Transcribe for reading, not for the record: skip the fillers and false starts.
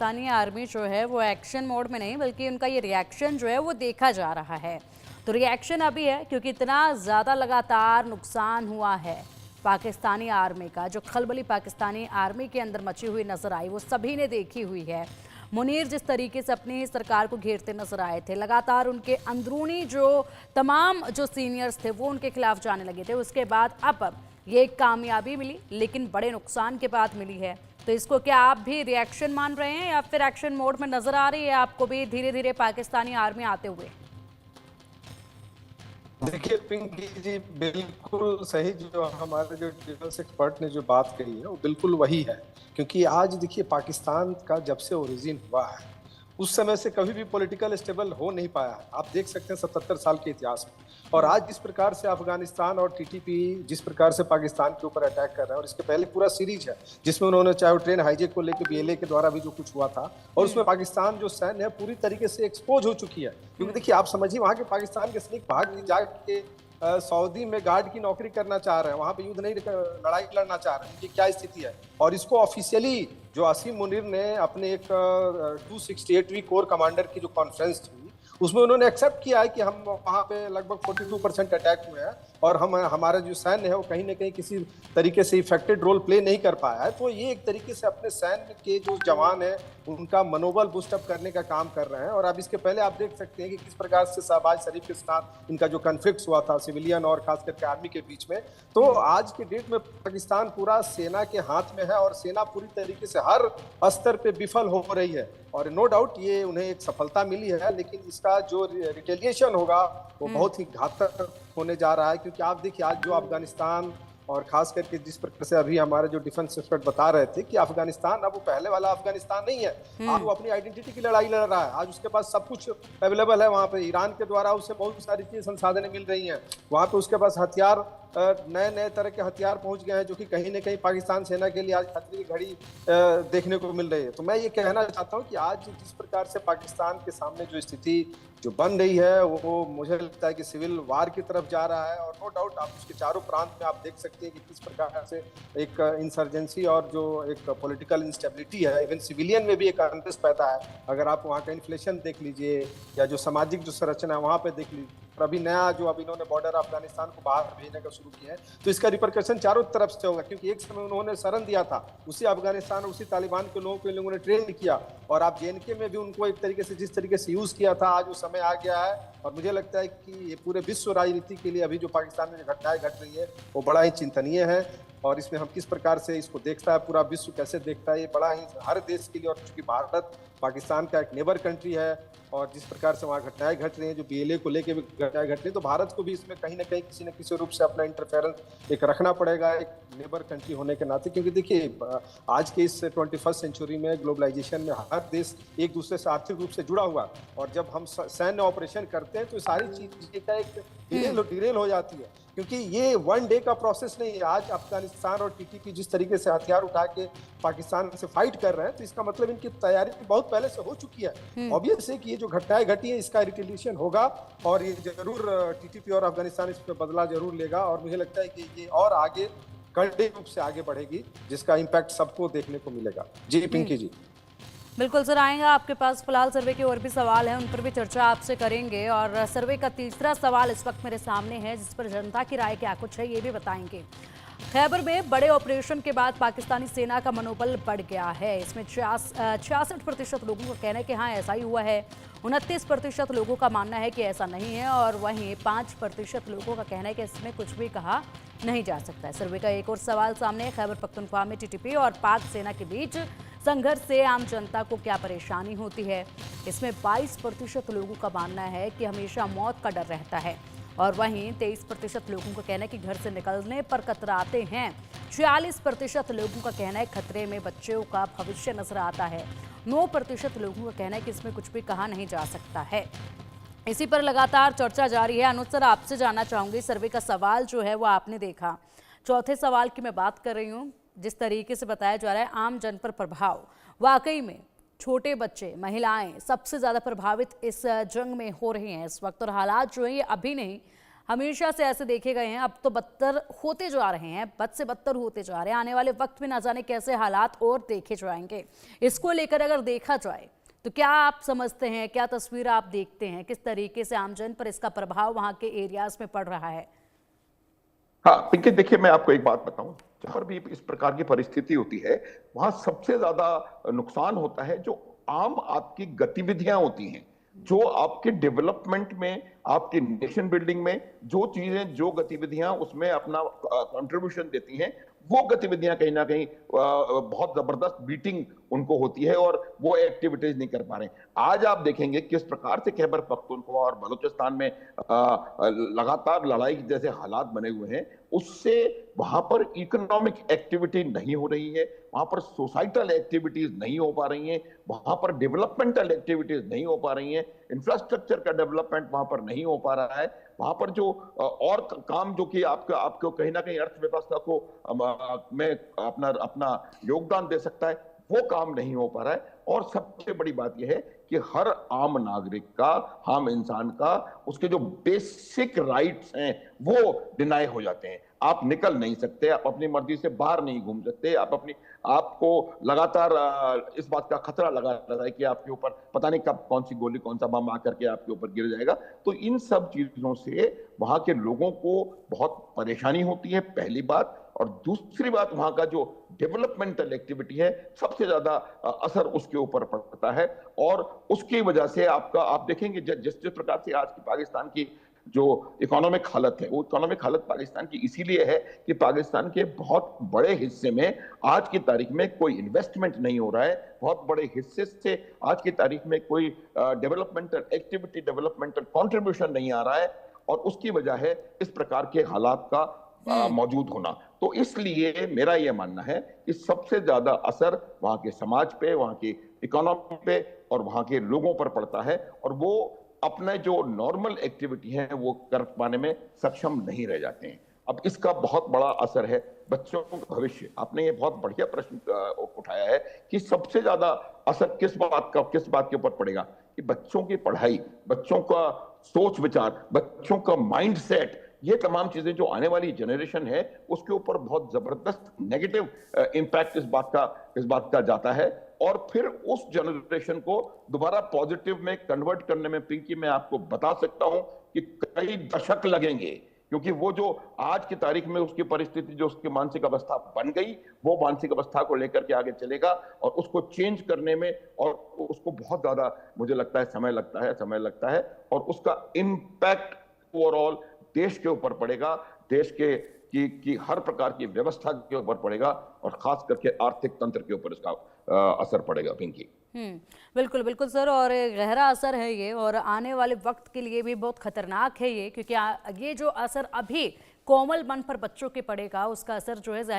Pakistani army जो है वो एक्शन मोड में नहीं बल्कि उनका ये रिएक्शन जो है वो देखा जा रहा है। तो रिएक्शन अभी है क्योंकि इतना ज़्यादा लगातार नुकसान हुआ है पाकिस्तानी आर्मी का, जो खलबली पाकिस्तानी आर्मी के अंदर मची हुई नजर आई वो सभी ने देखी हुई है। मुनीर जिस तरीके से अपनी सरकार को घेरते नजर आए थे, लगातार उनके अंदरूनी जो तमाम जो सीनियर्स थे वो उनके खिलाफ जाने लगे थे, उसके बाद अब ये एक कामयाबी मिली लेकिन बड़े नुकसान के बाद मिली है। तो इसको क्या आप भी रिएक्शन मान रहे हैं या फिर एक्शन मोड में नजर आ रही है आपको भी धीरे धीरे पाकिस्तानी आर्मी आते हुए? देखिए पिंकी जी, बिल्कुल सही। जो हमारे जो डिफेंस एक्सपर्ट ने जो बात कही है वो बिल्कुल वही है। क्योंकि आज देखिए, पाकिस्तान का जब से ओरिजिन हुआ है उस समय से कभी भी पॉलिटिकल स्टेबल हो नहीं पाया है। आप देख सकते हैं 77 साल के इतिहास में। और आज जिस प्रकार से अफगानिस्तान और टीटीपी जिस प्रकार से पाकिस्तान के ऊपर अटैक कर रहा है, और इसके पहले पूरा सीरीज है जिसमें उन्होंने चाहे वो ट्रेन हाईजेक को लेकर बीएलए के द्वारा भी जो कुछ हुआ था, और उसमें पाकिस्तान जो सैन्य है पूरी तरीके से एक्सपोज हो चुकी है। क्योंकि देखिए, आप समझिए, वहां के पाकिस्तान के सैनिक भाग जाके सऊदी में गार्ड की नौकरी करना चाह रहे हैं, वहां पे युद्ध नहीं, लड़ाई लड़ना चाह रहे हैं। उनकी क्या स्थिति है? और इसको ऑफिशियली जो असीम मुनीर ने अपने एक 268वीं कोर कमांडर की जो कॉन्फ्रेंस थी उसमें उन्होंने एक्सेप्ट किया है कि हम वहाँ पे लगभग 42% अटैक हुए हैं और हमारा जो सैन्य है वो कहीं ना कहीं किसी तरीके से इफेक्टेड रोल प्ले नहीं कर पाया है। तो ये एक तरीके से अपने सैन्य के जो जवान है उनका मनोबल बूस्टअप करने का काम कर रहे हैं। और अब इसके पहले आप देख सकते हैं कि किस प्रकार से शहबाज शरीफ के साथ इनका जो कन्फ्लिक्ट हुआ था सिविलियन और खास करके आर्मी के बीच में। तो आज के डेट में पाकिस्तान पूरा सेना के हाथ में है और सेना पूरी तरीके से हर स्तर पे विफल हो रही है। और नो डाउट ये उन्हें एक सफलता मिली है, लेकिन इसका जो रिटेलिएशन होगा वो बहुत ही घातक होने जा रहा है। क्योंकि आप देखिए, आज जो अफगानिस्तान और खास करके जिस प्रकार से अभी हमारे जो डिफेंस एक्सपर्ट बता रहे थे कि अफगानिस्तान अब वो पहले वाला अफगानिस्तान नहीं है। आज वो अपनी आइडेंटिटी की लड़ाई लड़ रहा है। आज उसके पास सब कुछ अवेलेबल है। वहाँ पे ईरान के द्वारा उसे बहुत सारी चीज संसाधन मिल रही हैं। वहाँ पे उसके पास हथियार, नए नए तरह के हथियार पहुंच गए हैं जो कि कहीं ना कहीं पाकिस्तान सेना के लिए आज खतरे की घड़ी देखने को मिल रही है। तो मैं ये कहना चाहता हूँ कि आज जिस प्रकार से पाकिस्तान के सामने जो स्थिति जो बन रही है वो मुझे लगता है कि सिविल वार की तरफ जा रहा है। और नो डाउट आप उसके चारों प्रांत में आप देख सकते हैं कि किस प्रकार से एक इंसर्जेंसी और जो एक पॉलिटिकल इंस्टेबिलिटी है, इवन सिविलियन में भी एक अनरेस्ट पैदा है। अगर आप वहाँ का इन्फ्लेशन देख लीजिए या जो सामाजिक जो संरचना है वहाँ पे देख लीजिए। और अभी नया जो अब इन्होंने बॉर्डर अफगानिस्तान को बाहर भेजने का शुरू किया है, तो इसका रिपरकशन चारों तरफ से होगा। क्योंकि एक समय उन्होंने शरण दिया था, उसी अफगानिस्तान उसी तालिबान के लोगों को इन लोगों ने ट्रेन किया, और आप जेएनके में भी उनको एक तरीके से जिस तरीके से यूज किया था, आज वो समय आ गया है। और मुझे लगता है कि ये पूरे विश्व राजनीति के लिए अभी जो पाकिस्तान में जो घटनाएं घट रही है वो बड़ा ही चिंतनीय है। और इसमें हम किस प्रकार से इसको देखता है, पूरा विश्व कैसे देखता है, ये बड़ा ही हर देश के लिए। और चूंकि भारत पाकिस्तान का एक नेबर कंट्री है और जिस प्रकार से वहाँ घटनाएं घट रही हैं, जो बीएलए को लेके भी घटनाएं घट रही हैं, तो भारत को भी इसमें कहीं ना कहीं किसी न किसी रूप से अपना इंटरफेरेंस एक रखना पड़ेगा, एक नेबर कंट्री होने के नाते। क्योंकि देखिए, आज के इस 21st सेंचुरी में ग्लोबलाइजेशन में हर देश एक दूसरे से आर्थिक रूप से जुड़ा हुआ, और जब हम सैन्य ऑपरेशन करते हैं तो सारी चीजें का एक डिरेल हो जाती है। क्योंकि ये वन डे का प्रोसेस नहीं है। आज अफगानिस्तान और टीटीपी जिस तरीके से हथियार उठा के पाकिस्तान से फाइट कर रहे हैं, तो इसका मतलब इनकी तैयारी बहुत पहले से हो चुकी है। ऑब्वियस है कि ये जो घटनाएं घटी है इसका रिटेलिएशन होगा, और ये जरूर टीटीपी और अफगानिस्तान इस पर बदला जरूर लेगा। और मुझे लगता है कि ये और आगे कड़े रूप से आगे बढ़ेगी, जिसका इम्पैक्ट सबको देखने को मिलेगा। जी पिंकी जी। बिल्कुल सर, आएंगे आपके पास। फिलहाल सर्वे के और भी सवाल हैं, उन पर भी चर्चा आपसे करेंगे। और सर्वे का तीसरा सवाल इस वक्त मेरे सामने है जिस पर जनता की राय क्या कुछ है ये भी बताएंगे। खैबर में बड़े ऑपरेशन के बाद पाकिस्तानी सेना का मनोबल बढ़ गया है। इसमें 66% लोगों का कहना है कि हाँ ऐसा ही हुआ है, 29% लोगों का मानना है कि ऐसा नहीं है, और वहीं 5% लोगों का कहना है कि इसमें कुछ भी कहा नहीं जा सकता है। सर्वे का एक और सवाल सामने है। खैबर पख्तूनख्वा में टीटीपी और पाक सेना के बीच संघर्ष से आम जनता को क्या परेशानी होती है? इसमें 22% लोगों का मानना है कि हमेशा मौत का डर रहता है, और वहीं 23% लोगों का कहना है कि घर से निकलने पर कतराते हैं। 46% लोगों का कहना है खतरे में बच्चों का भविष्य नजर आता है। 9% लोगों का कहना है कि इसमें कुछ भी कहा नहीं जा सकता है। इसी पर लगातार चर्चा जारी है। अनुज सर, आपसे जानना चाहूंगी, सर्वे का सवाल जो है वो आपने देखा, चौथे सवाल की मैं बात कर रही हूँ। जिस तरीके से बताया जा रहा है आम जन पर प्रभाव, वाकई में छोटे बच्चे, महिलाएं सबसे ज़्यादा प्रभावित इस जंग में हो रहे हैं इस वक्त। और हालात जो है ये अभी नहीं, हमेशा से ऐसे देखे गए हैं, अब तो बदतर होते जा रहे हैं, बद से बदतर होते जा रहे हैं। आने वाले वक्त में ना जाने कैसे हालात और देखे जाएंगे। इसको लेकर अगर देखा जाए तो क्या आप समझते हैं, क्या तस्वीर आप देखते हैं, किस तरीके से आमजन पर इसका प्रभाव वहां के एरियाज में पड़ रहा है? हाँ, पिंकी, देखिए मैं आपको एक बात बताऊं, जहां पर भी इस प्रकार की परिस्थिति होती है वहां सबसे ज्यादा नुकसान होता है जो आम आपकी गतिविधियां होती हैं, जो आपके डेवलपमेंट में, आपकी नेशन बिल्डिंग में जो चीजें, जो गतिविधियां उसमें अपना कंट्रीब्यूशन देती हैं, वो गतिविधियां कहीं ना कहीं बहुत जबरदस्त बीटिंग उनको होती है और वो एक्टिविटीज नहीं कर पा रहे हैं। आज आप देखेंगे किस प्रकार से खैबर पख्तूनख्वा और बलूचिस्तान में लगातार लड़ाई जैसे हालात बने हुए हैं, उससे वहां पर इकोनॉमिक एक्टिविटी नहीं हो रही है, वहां पर सोसाइटल एक्टिविटीज नहीं हो पा रही हैं, वहां पर डेवलपमेंटल एक्टिविटीज नहीं हो पा रही हैं, इंफ्रास्ट्रक्चर का डेवलपमेंट वहां पर नहीं हो पा रहा है, वहां पर जो और काम जो कि आपको कहीं ना कहीं अर्थव्यवस्था को में अपना अपना योगदान दे सकता है, वो काम नहीं हो पा रहा है। और सबसे बड़ी बात यह है कि हर आम नागरिक का, आम इंसान का, उसके जो बेसिक राइट्स हैं वो डिनाई हो जाते हैं। आप निकल नहीं सकते, आप अपनी मर्जी से बाहर नहीं घूम सकते, आपको लगातार इस बात का खतरा लगा रहता है कि आपके ऊपर पता नहीं कब कौन सी गोली, कौन सा बम आकर के आपके ऊपर गिर जाएगा। तो इन सब चीजों से वहां के लोगों को बहुत परेशानी होती है, पहली बात। और दूसरी बात, वहां का जो डेवलपमेंटल एक्टिविटी है, सबसे ज्यादा असर उसके ऊपर पड़ता है। और उसकी वजह से आप देखेंगे जिस प्रकार से आज की पाकिस्तान की जो इकोनॉमिक हालत है, वो इकोनॉमिक हालत पाकिस्तान की इसीलिए है कि पाकिस्तान के बहुत बड़े हिस्से में आज की तारीख में कोई इन्वेस्टमेंट नहीं हो रहा है, बहुत बड़े हिस्से से आज की तारीख में कोई डेवलपमेंटल एक्टिविटी, डेवलपमेंटल कंट्रीब्यूशन नहीं आ रहा है। और उसकी वजह है इस प्रकार के हालात का मौजूद होना। तो इसलिए मेरा यह मानना है कि सबसे ज्यादा असर वहां के समाज पे, वहां की इकोनॉमी पे और वहां के लोगों पर पड़ता है, और वो अपने जो नॉर्मल एक्टिविटी है वो कर पाने में सक्षम नहीं रह जाते हैं। अब इसका बहुत बड़ा असर है बच्चों का भविष्य। आपने ये बहुत बढ़िया प्रश्न उठाया है कि सबसे ज्यादा असर किस बात के ऊपर पड़ेगा, कि बच्चों की पढ़ाई, बच्चों का सोच विचार, बच्चों का माइंड सेट, ये तमाम चीजें जो आने वाली जनरेशन है उसके ऊपर बहुत जबरदस्त नेगेटिव इंपैक्ट इस बात का जाता है। और फिर उस जनरेशन को दोबारा पॉजिटिव में कन्वर्ट करने में, पिंकी, मैं आपको बता सकता हूं कि कई दशक लगेंगे, क्योंकि वो जो आज की तारीख में उसकी परिस्थिति, जो उसकी मानसिक अवस्था बन गई, वो मानसिक अवस्था को लेकर के आगे चलेगा और उसको चेंज करने में और उसको बहुत ज्यादा, मुझे लगता है, समय लगता है। और उसका इम्पैक्ट ओवरऑल देश के ऊपर पड़ेगा, देश की हर प्रकार की व्यवस्था के ऊपर पड़ेगा और खास करके आर्थिक तंत्र के ऊपर इसका असर पड़ेगा, पिंकी। बिल्कुल बिल्कुल सर, और गहरा असर है ये, और आने वाले वक्त के लिए भी बहुत खतरनाक है ये, क्योंकि ये जो असर अभी कोमल मन पर बच्चों के पड़ेगा, उसका असर जो है जाहिर